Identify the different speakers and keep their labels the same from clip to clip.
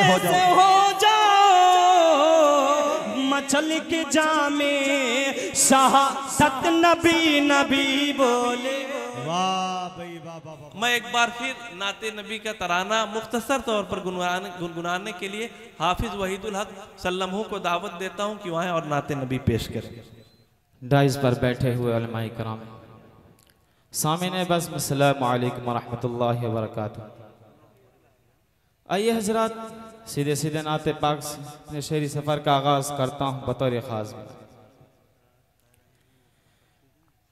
Speaker 1: हो जाओ मचल के जामे शहादत नबी नबी बोले।
Speaker 2: वाह भाई वाह वाह।
Speaker 3: मैं एक बार फिर नाते नबी का तराना मुख्तसर तौर पर गुनगुनाने के लिए हाफिज वहीदुल हक सल्लमहू को दावत देता हूं कि वहाँ और नाते नबी पेश करें।
Speaker 4: डाइस पर बैठे हुए उलमाए कराम, सामने बस अस्सलामु अलैकुम व रहमतुल्लाहि व बरकातुहू। आइए हजरात, सीधे सीधे नाते पाक से शेरी सफ़र का आगाज करता हूँ बतौर खास।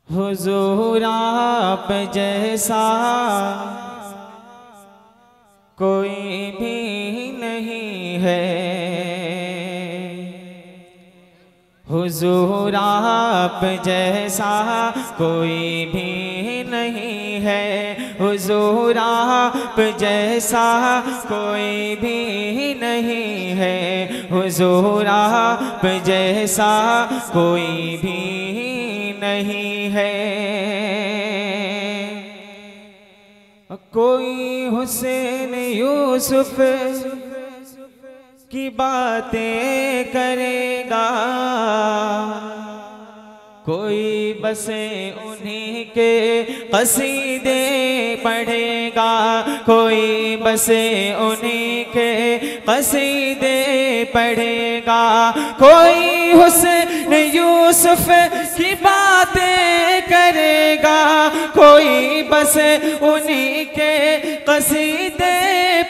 Speaker 4: हुजूर आप जैसा कोई भी नहीं है, हुजूर आप जैसा कोई भी नहीं है, हुजूर आप जैसा कोई भी नहीं है, हुजूर आप जैसा कोई भी नहीं है। कोई हुसैन यूसुफ की बातें करेगा, कोई बसे उन्हीं के कसीदे पढ़ेगा, कोई बसे उन्हीं के कसीदे पढ़ेगा, कोई हुसैन यूसुफ की बातें करेगा, कोई बसे उन्हीं के कसीदे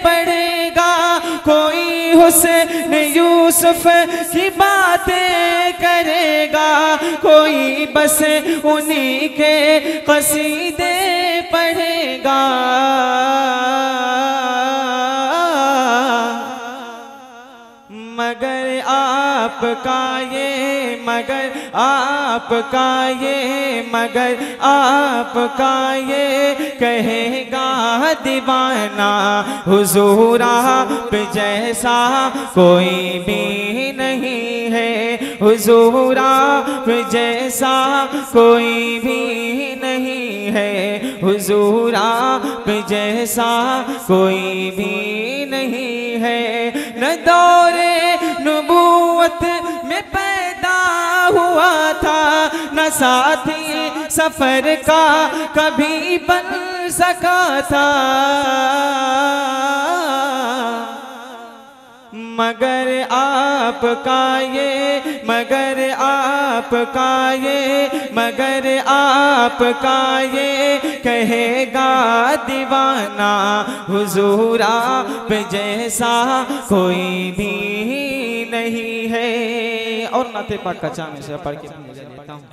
Speaker 4: पढ़ेगा, कोई हुसैन यूसुफ की बातें करेगा, कोई बस उन्हीं के कसीदे पढ़ेगा। मगर आपका ये, मगर आपका ये, मगर आपका ये कहेगा दीवाना, हुजूर आप जैसा कोई भी नहीं है, हुजूर आप जैसा कोई भी नहीं है, हुजूर आप जैसा कोई भी नहीं है। न दौरे नबूवत में पैदा हुआ था, न साथी सफर का कभी बन सका था, मगर आपका ये, मगर आपका ये, मगर आपका ये कहेगा दीवाना, हुजूर आप जैसा कोई भी नहीं है। और नाते पाक का चाम से पढ़ के देता हूँ।